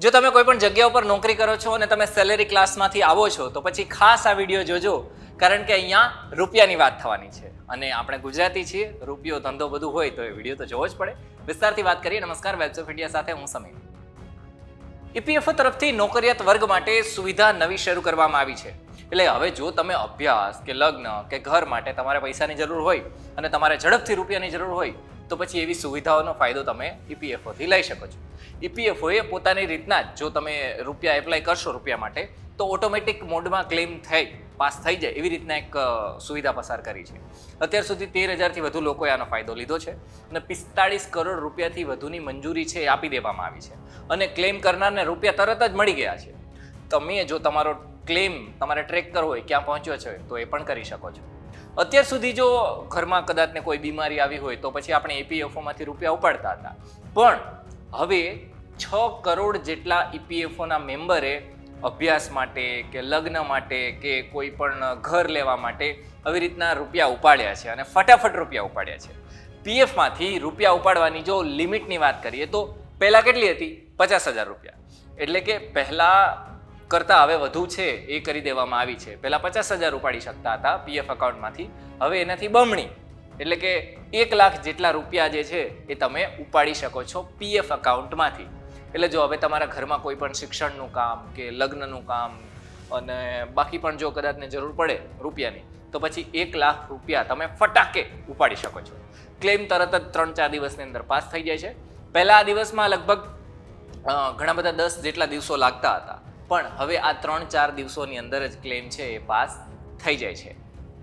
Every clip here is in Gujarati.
જો તમે કોઈ પણ જગ્યા ઉપર નોકરી કરો છો અને તમે સેલેરી ક્લાસમાંથી આવો છો તો પછી ખાસ આ વિડીયો જોજો, કારણ કે અહીંયા રૂપિયાની વાત થવાની છે અને આપણે ગુજરાતી છીએ, રૂપિયો ધંધો બધું હોય તો એ વિડીયો તો જોવો જ પડે. વિસ્તારથી વાત કરીએ. નમસ્કાર, વેલ્થ ઓફ ઇન્ડિયા સાથે હું સમીર. ઈપીએફઓ તરફથી નોકરિયાત વર્ગ માટે સુવિધા નવી શરૂ કરવામાં આવી છે. એટલે હવે જો તમે અભ્યાસ કે લગ્ન કે ઘર માટે તમારે પૈસાની જરૂર હોય અને તમારે ઝડપથી રૂપિયાની જરૂર હોય તો પછી એવી સુવિધાઓનો ફાયદો તમે ઈપીએફઓથી લઈ શકો છો. ઈપીએફઓએ પોતાની રીતના જ જો તમે રૂપિયા એપ્લાય કરશો રૂપિયા માટે તો ઓટોમેટિક મોડમાં ક્લેમ પાસ થઈ જાય એવી રીતના એક સુવિધા પસાર કરી છે. અત્યાર સુધી 13,000થી વધુ લોકોએ આનો ફાયદો લીધો છે અને 45 કરોડ રૂપિયાથી વધુની મંજૂરી છે એ આપી દેવામાં આવી છે અને ક્લેમ કરનારને રૂપિયા તરત જ મળી ગયા છે. તમે જો તમારો ક્લેમ તમારે ટ્રેક કરવો હોય ક્યાં પહોંચ્યો છે તો એ પણ કરી શકો છો. અત્યાર સુધી જો ઘરમાં કદાચને કોઈ બીમારી આવી હોય તો પછી આપણે ઈપીએફઓમાંથી રૂપિયા ઉપાડતા હતા, પણ હવે 6 કરોડ જેટલા ઈપીએફઓના મેમ્બરે અભ્યાસ માટે કે લગ્ન માટે કે કોઈ પણ ઘર લેવા માટે આવી રીતના રૂપિયા ઉપાડ્યા છે અને ફટાફટ રૂપિયા ઉપાડ્યા છે. પીએફમાંથી રૂપિયા ઉપાડવાની જો લિમિટની વાત કરીએ તો પહેલાં કેટલી હતી? 50,000 રૂપિયા. એટલે કે પહેલાં કરતાં હવે વધુ છે એ કરી દેવામાં આવી છે. પહેલાં 50,000 ઉપાડી શકતા હતા પીએફ એકાઉન્ટમાંથી, હવે એનાથી બમણી એટલે કે 1 લાખ જેટલા રૂપિયા જે છે એ તમે ઉપાડી શકો છો પીએફ એકાઉન્ટમાંથી. એટલે જો હવે તમારા ઘરમાં કોઈ પણ શિક્ષણનું કામ કે લગ્નનું કામ અને બાકી પણ જો કદાચને જરૂર પડે રૂપિયાની તો પછી 1 લાખ રૂપિયા તમે ફટાકે ઉપાડી શકો છો. ક્લેમ તરત જ 3-4 દિવસની અંદર પાસ થઈ જાય છે. પહેલા દિવસમાં લગભગ ઘણા બધા 10 જેટલા દિવસો લાગતા હતા, પણ હવે આ 3-4 દિવસોની અંદર જ ક્લેમ છે એ પાસ થઈ જાય છે.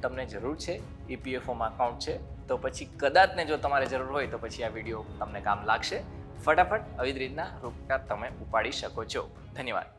તમને જરૂર છે ઈપીએફઓમાં અકાઉન્ટ છે તો પછી કદાચને જો તમારે જરૂર હોય તો પછી આ વિડીયો તમને કામ લાગશે. ફટાફટ આવી જ રીતના રૂપિયા તમે ઉપાડી શકો છો. ધન્યવાદ.